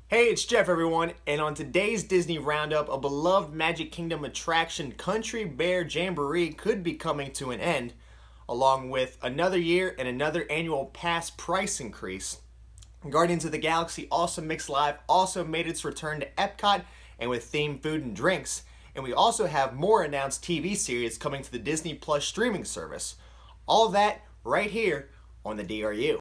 Hey, it's Jeff, everyone, and on today's Disney Roundup, a beloved Magic Kingdom attraction, Country Bear Jamboree, could be coming to an end, along with another year and another annual pass price increase. Guardians of the Galaxy Awesome Mix Live also made its return to Epcot, and with themed food and drinks. And we also have more announced TV series coming to the Disney Plus streaming service. All that right here on the DRU.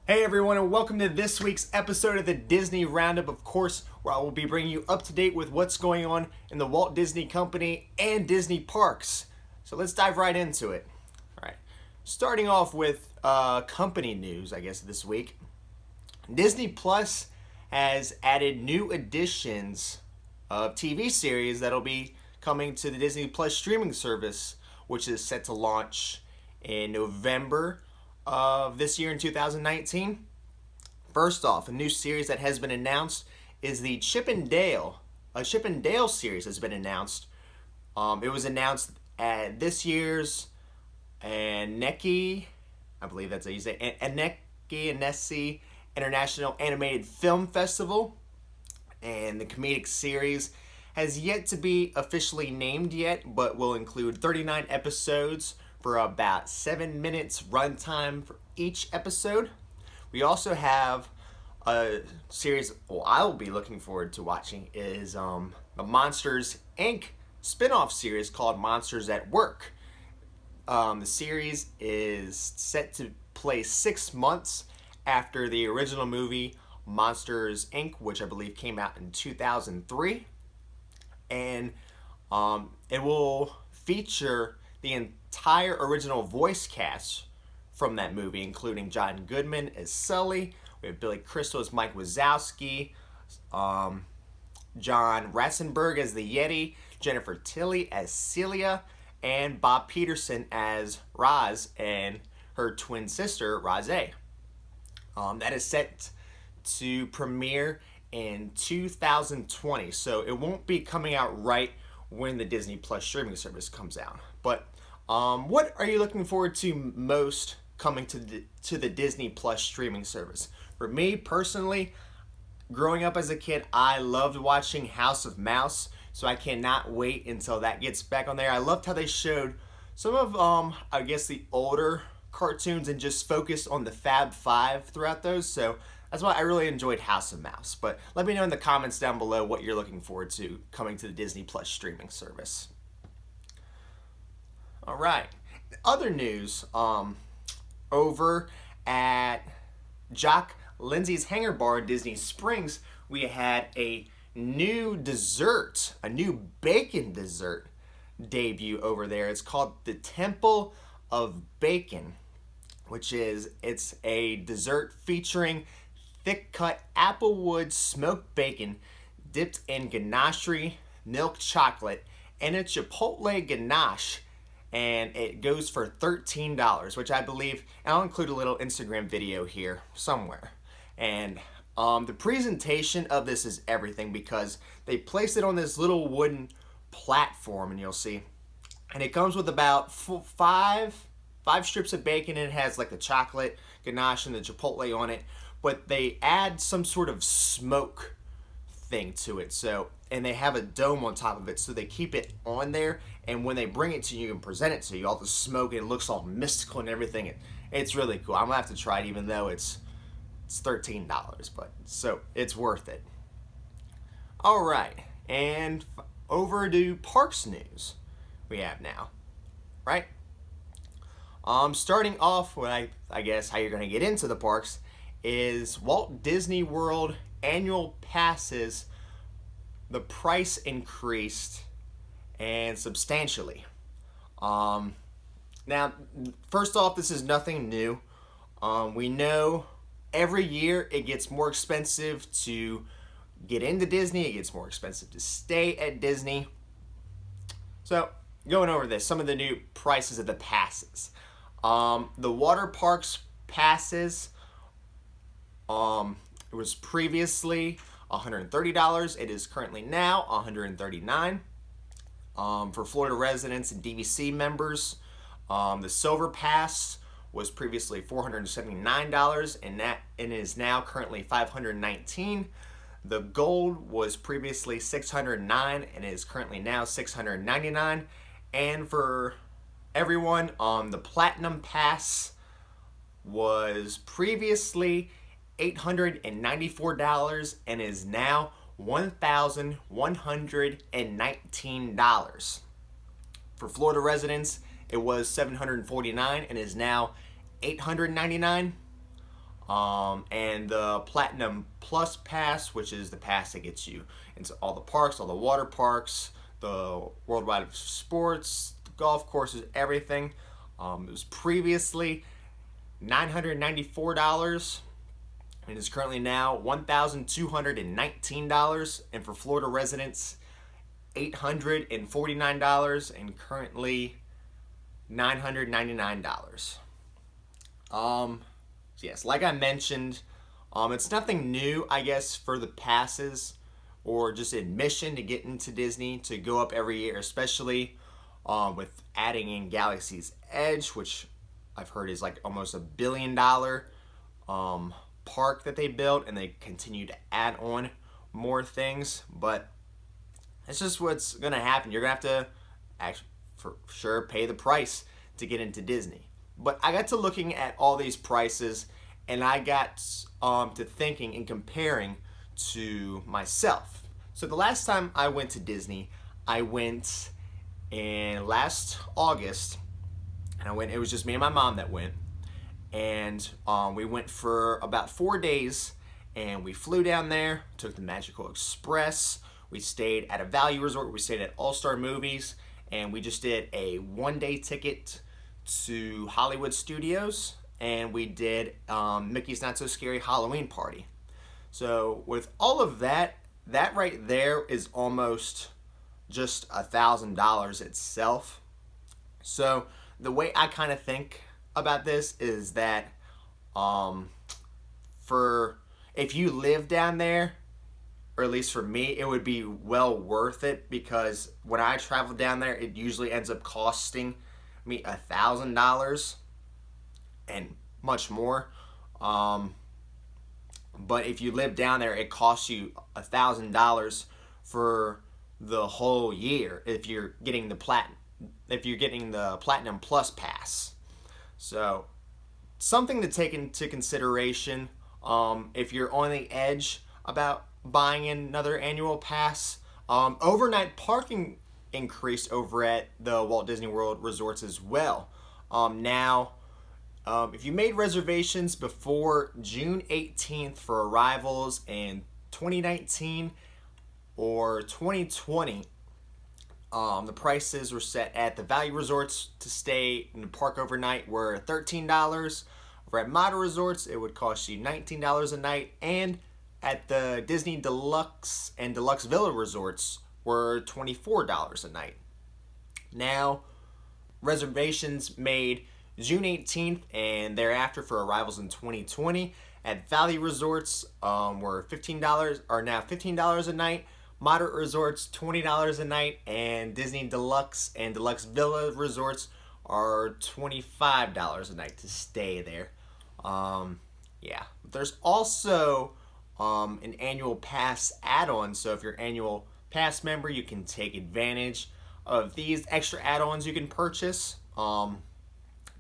Hey everyone, and welcome to this week's episode of the Disney Roundup, of course, where I will be bringing you up to date with what's going on in the Walt Disney Company and Disney parks. So let's dive right into it. All right, starting off with company news, I guess, this week. Disney Plus has added new editions of TV series that'll be coming to the Disney Plus streaming service, which is set to launch in November of this year in 2019. First off, a new series that has been announced is the Chip 'n Dale. A Chip 'n Dale series has been announced. It was announced at this year's Aneki, I believe that's how you say, Aneki International Animated Film Festival. And the comedic series has yet to be officially named yet, but will include 39 episodes for about 7 minutes runtime for each episode. We also have a series I'll be looking forward to watching is the Monsters Inc. spin-off series called Monsters at Work. The series is set to play 6 months after the original movie Monsters Inc., which I believe came out in 2003. And it will feature the entire original voice cast from that movie, including John Goodman as Sully, we have Billy Crystal as Mike Wazowski, John Ratzenberg as the Yeti, Jennifer Tilly as Celia, and Bob Peterson as Roz and her twin sister, Rozay. That is set to premiere in 2020, so it won't be coming out right when the Disney Plus streaming service comes out. But what are you looking forward to most coming to the Disney Plus streaming service? For me personally, growing up as a kid, I loved watching House of Mouse, so I cannot wait until that gets back on there. I loved how they showed some of I guess the older cartoons and just focused on the Fab Five throughout those. So that's why I really enjoyed House of Mouse. But let me know in the comments down below what you're looking forward to coming to the Disney Plus streaming service. All right. Other news, over at Jock, Lindsey's Hangar Bar in Disney Springs, we had a new dessert, a new bacon dessert debut over there. It's called the Temple of Bacon, it's a dessert featuring thick-cut applewood smoked bacon dipped in ganache milk chocolate and a chipotle ganache, and it goes for $13, which I believe, and I'll include a little Instagram video here somewhere. And the presentation of this is everything because they place it on this little wooden platform, and you'll see, and it comes with about five strips of bacon, and it has like the chocolate ganache and the chipotle on it, but they add some sort of smoke thing to it. So, and they have a dome on top of it, so they keep it on there, and when they bring it to you and present it to you, all the smoke, and it looks all mystical and everything. It's really cool. I'm gonna have to try it, even though it's $13, but so it's worth it. All right, and over to parks news we have now, right? Starting off with, I guess, how you're going to get into the parks is Walt Disney World annual passes. The price increased, and substantially. Now, first off, this is nothing new. We know every year it gets more expensive to get into Disney. It gets more expensive to stay at Disney. So, going over this, some of the new prices of the passes. The water parks passes, it was previously $130. It is currently now $139. For Florida residents and DVC members, The silver pass was previously $479 and is now currently $519. The gold was previously $609 and is currently now $699. And for everyone, the platinum pass was previously $894 and is now $1,119. For Florida residents, it was $749 and is now $899. And the Platinum Plus Pass, which is the pass that gets you into all the parks, all the water parks, the worldwide sports, the golf courses, everything. It was previously $994 and is currently now $1,219. And for Florida residents, $849 and currently $999. Yes, like I mentioned, it's nothing new, I guess, for the passes or just admission to get into Disney to go up every year, especially with adding in Galaxy's Edge, which I've heard is like almost $1 billion park that they built, and they continue to add on more things. But it's just what's gonna happen. You're gonna have to actually, for sure, pay the price to get into Disney. But I got to looking at all these prices, and I got to thinking and comparing to myself. So the last time I went to Disney, I went in last August, and it was just me and my mom that went. And we went for about 4 days, and we flew down there, took the Magical Express. We stayed at a value resort. We stayed at All-Star Movies, and we just did a 1-day ticket to Hollywood Studios, and we did Mickey's Not So Scary Halloween Party. So with all of that right there is almost just $1,000 itself. So the way I kind of think about this is that for if you live down there, or at least for me, it would be well worth it, because when I travel down there, it usually ends up costing me $1,000 and much more. But if you live down there, it costs you $1,000 for the whole year if you're getting the Platinum Plus Pass. So something to take into consideration if you're on the edge about buying another annual pass. Overnight parking increased over at the Walt Disney World resorts as well. Now, if you made reservations before June 18th for arrivals in 2019 or 2020, the prices were set at the value resorts to stay in the park overnight were $13. Over at Model Resorts, it would cost you $19 a night, and at the Disney Deluxe and Deluxe Villa resorts were $24 a night. Now, reservations made June 18th and thereafter for arrivals in 2020 at Valley Resorts were now $15 a night. Moderate Resorts $20 a night, and Disney Deluxe and Deluxe Villa Resorts are $25 a night to stay there. There's also an annual pass add-on, so if you're an annual pass member, you can take advantage of these extra add-ons you can purchase.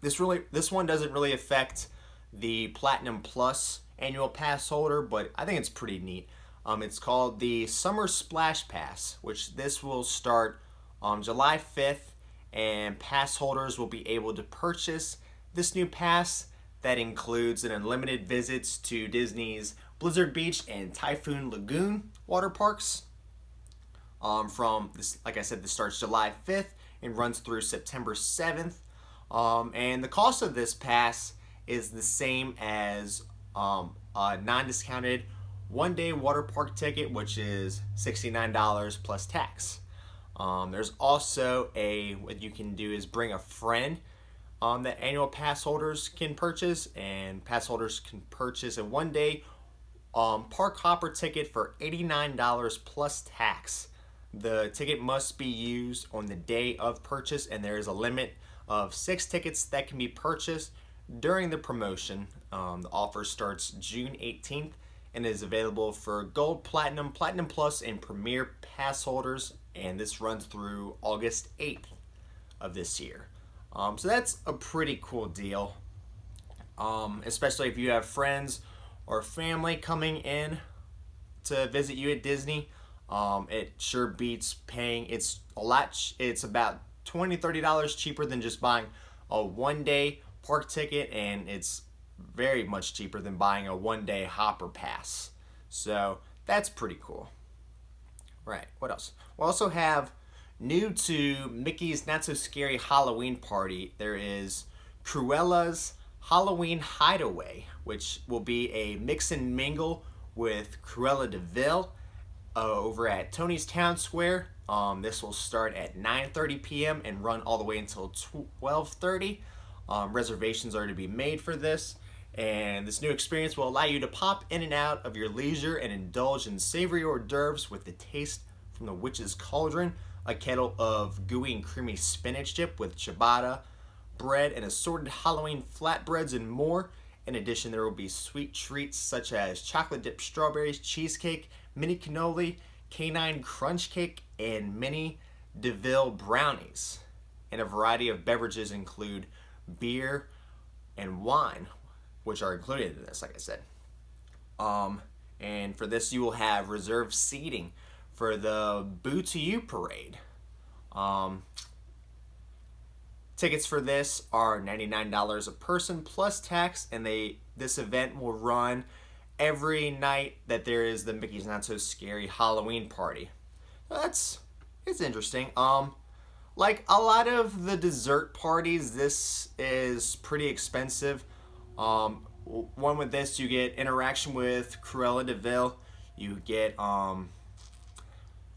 This one doesn't really affect the Platinum Plus annual pass holder, but I think it's pretty neat. It's called the Summer Splash Pass, which this will start on July 5th, and pass holders will be able to purchase this new pass that includes an unlimited visits to Disney's Blizzard Beach and Typhoon Lagoon water parks. From this, like I said, this starts July 5th and runs through September 7th. And the cost of this pass is the same as a non-discounted 1-day water park ticket, which is $69 plus tax. There's also what you can do is bring a friend that annual pass holders can purchase, and pass holders can purchase a 1-day park hopper ticket for $89 plus tax. The ticket must be used on the day of purchase, and there is a limit of 6 tickets that can be purchased during the promotion. The offer starts June 18th and is available for Gold, Platinum, Platinum Plus, and Premier Pass holders, and this runs through August 8th of this year. So that's a pretty cool deal, especially if you have friends or family coming in to visit you at Disney. It sure beats paying. It's about $20-$30 cheaper than just buying a one-day park ticket, and it's very much cheaper than buying a one-day hopper pass. So that's pretty cool. Right, what else? We also have, new to Mickey's Not So Scary Halloween Party, there is Cruella's Halloween Hideaway, which will be a mix and mingle with Cruella de Vil over at Tony's Town Square. This will start at 9:30 p.m. and run all the way until 12:30. Reservations are to be made for this, and this new experience will allow you to pop in and out of your leisure and indulge in savory hors d'oeuvres with the taste from the witch's cauldron, a kettle of gooey and creamy spinach dip with ciabatta, bread, and assorted Halloween flatbreads and more. In addition, there will be sweet treats such as chocolate dipped strawberries, cheesecake, mini cannoli, canine crunch cake, and mini DeVille brownies. And a variety of beverages include beer and wine, which are included in this, like I said. And for this, you will have reserved seating for the Boo to You parade. Tickets for this are $99 a person plus tax, and this event will run every night that there is the Mickey's Not So Scary Halloween Party. It's interesting. Like a lot of the dessert parties, this is pretty expensive. One with this, you get interaction with Cruella de Vil. You get,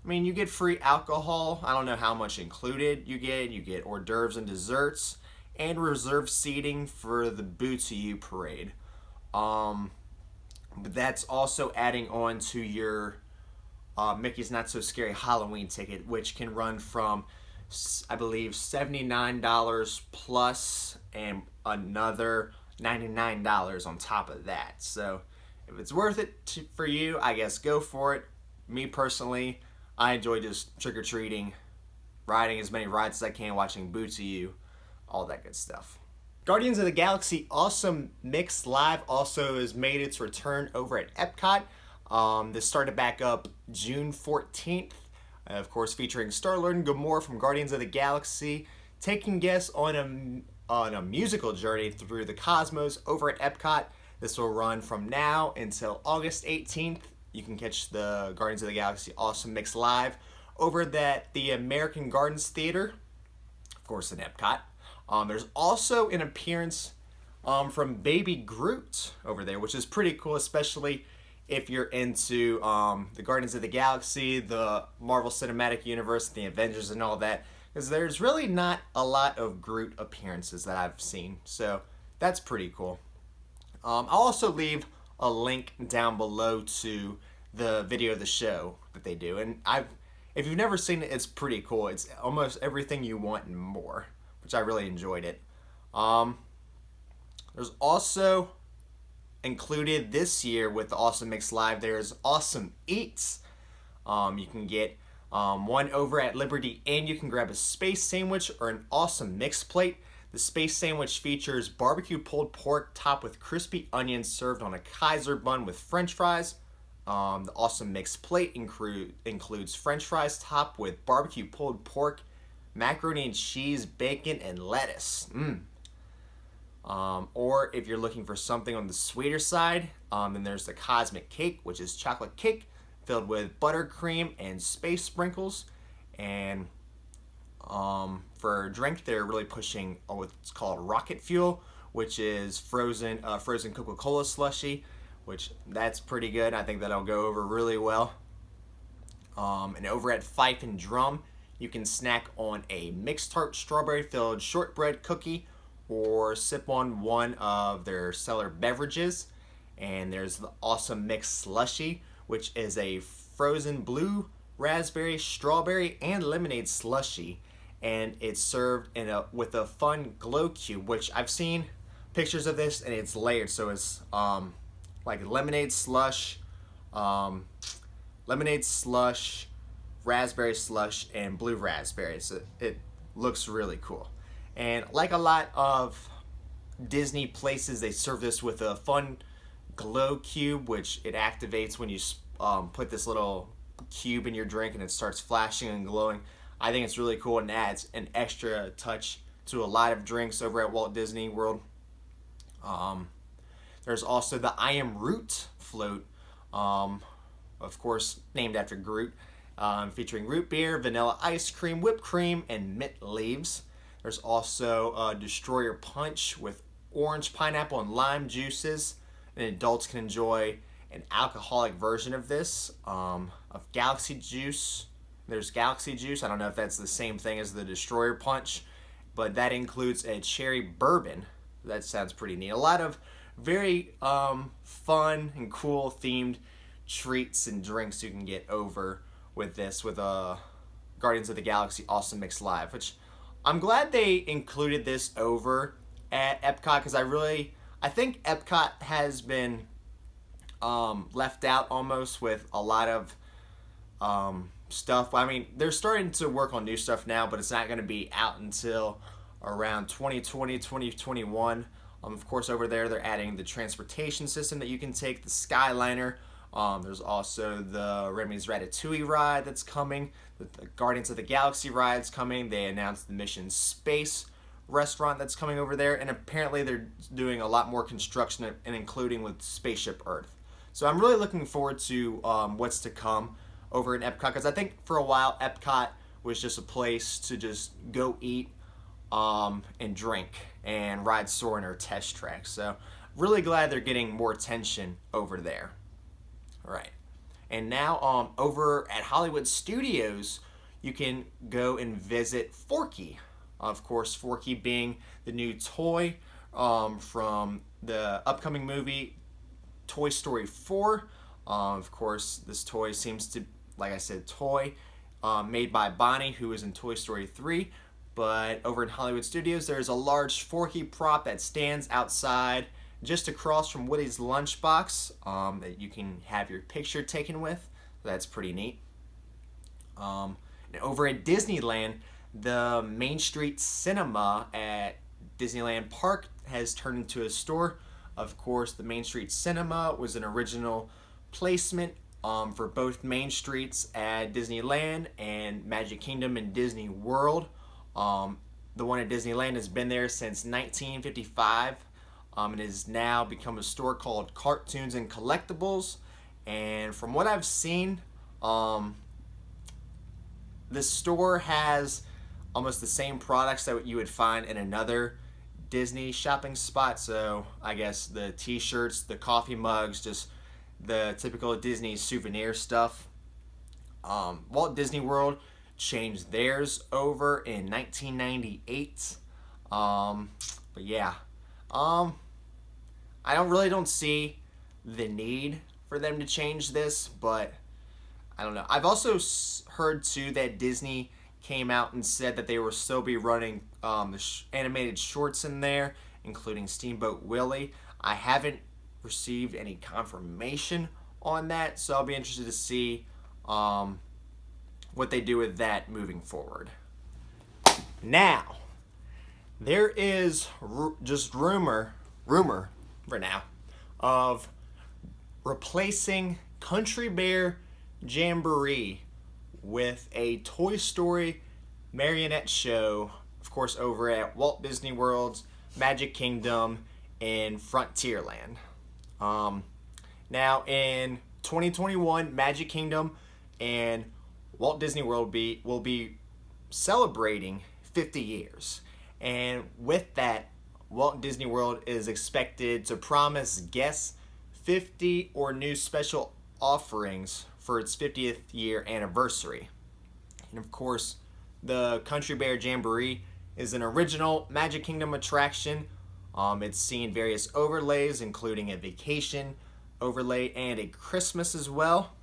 you get free alcohol. I don't know how much included you get. You get hors d'oeuvres and desserts, and reserved seating for the Boo to You parade. But that's also adding on to your Mickey's Not So Scary Halloween ticket, which can run from, I believe, $79 plus and another $99 on top of that. So if it's worth it for you, I guess go for it. Me personally, I enjoy just trick-or-treating, riding as many rides as I can, watching Boo to You, all that good stuff. Guardians of the Galaxy Awesome Mix Live also has made its return over at Epcot. This started back up June 14th, of course featuring Star-Lord and Gamora from Guardians of the Galaxy, taking guests on a musical journey through the cosmos over at Epcot. This will run from now until August 18th. You can catch the Guardians of the Galaxy Awesome Mix Live over at the American Gardens Theater, of course in Epcot. There's also an appearance from Baby Groot over there, which is pretty cool, especially if you're into the Guardians of the Galaxy, the Marvel Cinematic Universe, the Avengers, and all that, because there's really not a lot of Groot appearances that I've seen, so that's pretty cool. I'll also leave a link down below to the video of the show that they do, and if you've never seen it, it's pretty cool. It's almost everything you want and more, which I really enjoyed it. There's also included this year with the Awesome Mix Live, there's Awesome Eats. You can get one over at Liberty Inn. You can grab a space sandwich or an awesome mix plate. The space sandwich features barbecue pulled pork topped with crispy onions served on a Kaiser bun with french fries. The awesome mix plate includes french fries topped with barbecue pulled pork, macaroni and cheese, bacon, and lettuce. Or if you're looking for something on the sweeter side, then there's the Cosmic Cake, which is chocolate cake filled with buttercream and space sprinkles. And for a drink, they're really pushing what's called Rocket Fuel, which is frozen Coca-Cola slushy, which that's pretty good. I think that'll go over really well. And over at Fife and Drum, you can snack on a mixed tart strawberry filled shortbread cookie or sip on one of their cellar beverages. And there's the Awesome Mix Slushy, which is a frozen blue, raspberry, strawberry, and lemonade slushy. and it's served with a fun glow cube, which I've seen pictures of this, and it's layered, so it's like um, lemonade slush, raspberry slush, and blue raspberry. So it looks really cool. And like a lot of Disney places, they serve this with a fun glow cube, which it activates when you put this little cube in your drink and it starts flashing and glowing. I think it's really cool and adds an extra touch to a lot of drinks over at Walt Disney World. There's also the I Am Root float, of course named after Groot, featuring root beer, vanilla ice cream, whipped cream, and mint leaves. There's also a Destroyer Punch with orange, pineapple, and lime juices. And adults can enjoy an alcoholic version of this, of Galaxy Juice. There's Galaxy Juice. I don't know if that's the same thing as the Destroyer Punch, but that includes a cherry bourbon. That sounds pretty neat. A lot of very fun and cool themed treats and drinks you can get over with this, with Guardians of the Galaxy Awesome Mix Live, which I'm glad they included this over at Epcot, because I think Epcot has been left out almost with a lot of stuff. I mean, they're starting to work on new stuff now, but it's not going to be out until around 2020, 2021. Of course, over there, they're adding the transportation system that you can take, the Skyliner. There's also the Remy's Ratatouille ride that's coming. The Guardians of the Galaxy ride's coming. They announced the Mission Space restaurant that's coming over there, and apparently they're doing a lot more construction and including with Spaceship Earth. So I'm really looking forward to what's to come over in Epcot, because I think for a while Epcot was just a place to just go eat and drink and ride Soarin' or Test Track. So really glad they're getting more attention over there. All right. And now over at Hollywood Studios, you can go and visit Forky. Of course, Forky being the new toy from the upcoming movie Toy Story 4. Of course, this toy seems to, like I said, made by Bonnie, who is in Toy Story 3. But over in Hollywood Studios, there's a large Forky prop that stands outside just across from Woody's lunchbox that you can have your picture taken with. So that's pretty neat. And over at Disneyland, the Main Street Cinema at Disneyland Park has turned into a store. Of course, the Main Street Cinema was an original placement for both Main Streets at Disneyland and Magic Kingdom and Disney World. The one at Disneyland has been there since 1955 and has now become a store called Cartoons and Collectibles. And from what I've seen, this store has almost the same products that you would find in another Disney shopping spot. So I guess the t-shirts, the coffee mugs, just the typical Disney souvenir stuff. Walt Disney World changed theirs over in 1998. But yeah, I don't see the need for them to change this, but I don't know. I've also heard too that Disney came out and said that they will still be running the animated shorts in there, including Steamboat Willie. I haven't received any confirmation on that, so I'll be interested to see what they do with that moving forward. Now, there is just rumor for now of replacing Country Bear Jamboree with a Toy Story marionette show, of course, over at Walt Disney World's Magic Kingdom in Frontierland. Now, in 2021, Magic Kingdom and Walt Disney World will be celebrating 50 years. And with that, Walt Disney World is expected to promise guests 50 or new special offerings for its 50th year anniversary. And of course, the Country Bear Jamboree is an original Magic Kingdom attraction. It's seen various overlays, including a vacation overlay and a Christmas as well.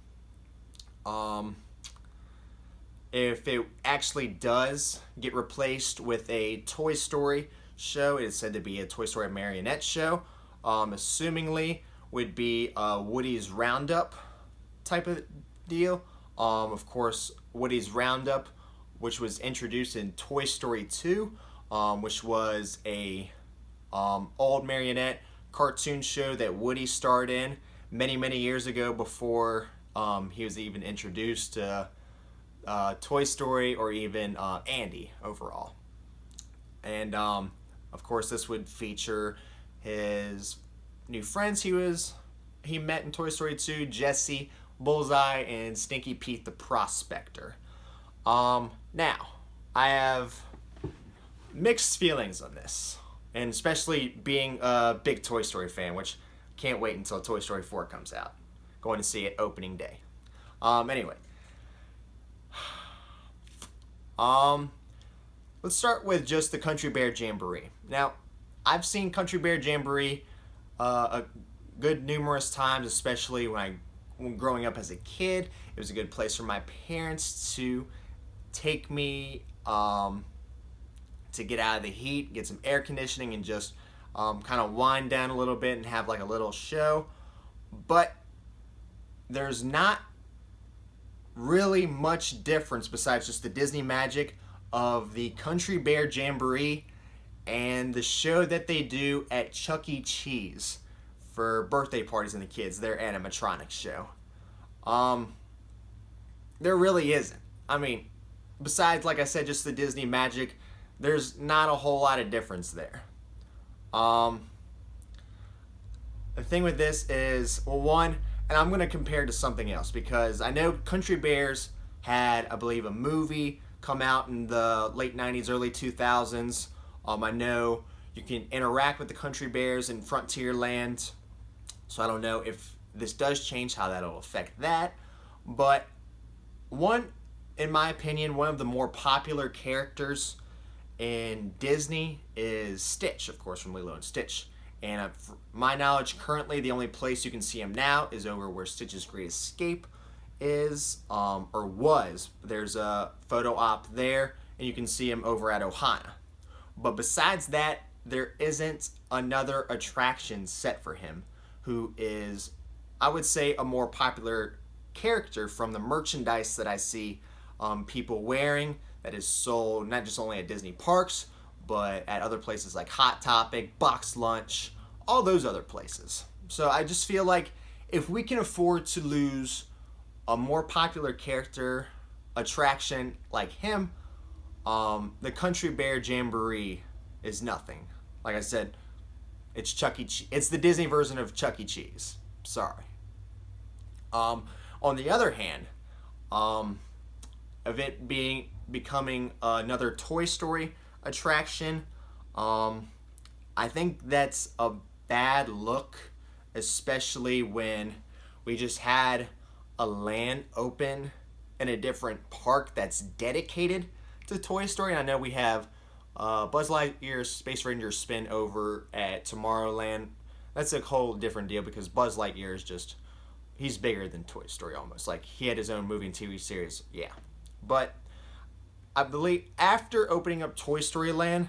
if it actually does get replaced with a Toy Story show. It is said to be a Toy Story marionette show. Assumingly would be a Woody's Roundup type of deal. Of course, Woody's Roundup, which was introduced in Toy Story 2, which was a old marionette cartoon show that Woody starred in many years ago before he was even introduced to Toy Story or even Andy overall. And of course, this would feature his new friends he met in Toy Story 2, Jessie, Bullseye, and Stinky Pete the Prospector. Now, I have mixed feelings on this, and especially being a big Toy Story fan, which can't wait until Toy Story 4 comes out. Going to see it opening day. Anyway. Let's start with just the Country Bear Jamboree. Now, I've seen Country Bear Jamboree a good numerous times, especially when growing up as a kid. It was a good place for my parents to take me to get out of the heat, get some air conditioning, and just kind of wind down a little bit and have like a little show. But there's not really much difference besides just the Disney magic of the Country Bear Jamboree and the show that they do at Chuck E. Cheese for birthday parties and the kids, their animatronics show. There really isn't. I mean, besides, like I said, just the Disney magic, there's not a whole lot of difference there. The thing with this is, well, one, and I'm going to compare to something else because I know Country Bears had, I believe, a movie come out in the late 90s, early 2000s. I know you can interact with the Country Bears in Frontierland, so I don't know if this does change how that'll affect that. But one, in my opinion, one of the more popular characters in Disney is Stitch, of course, from Lilo and Stitch. And my knowledge, currently the only place you can see him now is over where Stitch's Great Escape is, or was. There's a photo op there, and you can see him over at Ohana. But besides that, there isn't another attraction set for him, who is, I would say, a more popular character from the merchandise that I see people wearing that is sold not just only at Disney parks, but at other places like Hot Topic, Box Lunch, all those other places. So I just feel like if we can afford to lose a more popular character attraction like him, the Country Bear Jamboree is nothing. Like I said, it's Chuck E. Cheese. It's the Disney version of Chuck E. Cheese. Sorry. On the other hand, of it becoming another Toy Story attraction, I think that's a bad look, especially when we just had a land open in a different park that's dedicated to Toy Story. And I know we have Buzz Lightyear's Space Ranger spin over at Tomorrowland. That's a whole different deal because Buzz Lightyear is just, he's bigger than Toy Story almost. Like, he had his own movie and TV series, yeah. But I believe after opening up Toy Story Land,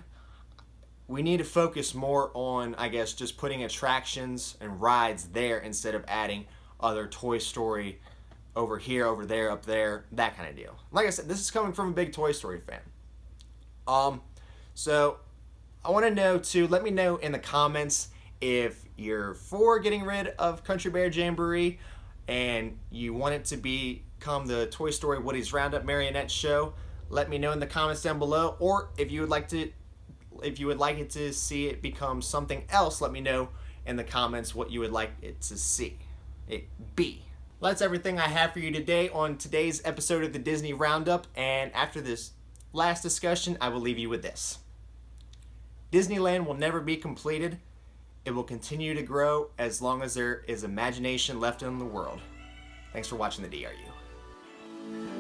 we need to focus more on, I guess, just putting attractions and rides there instead of adding other Toy Story over here, over there, up there, that kind of deal. Like I said, this is coming from a big Toy Story fan. So I want to know too, let me know in the comments if you're for getting rid of Country Bear Jamboree and you want it to become the Toy Story Woody's Roundup marionette show. Let me know in the comments down below, or if you would like it to see it become something else, let me know in the comments what you would like it to see it be. That's everything I have for you today on today's episode of the Disney Roundup, and after this last discussion, I will leave you with this. Disneyland will never be completed. It will continue to grow as long as there is imagination left in the world. Thanks for watching the DRU.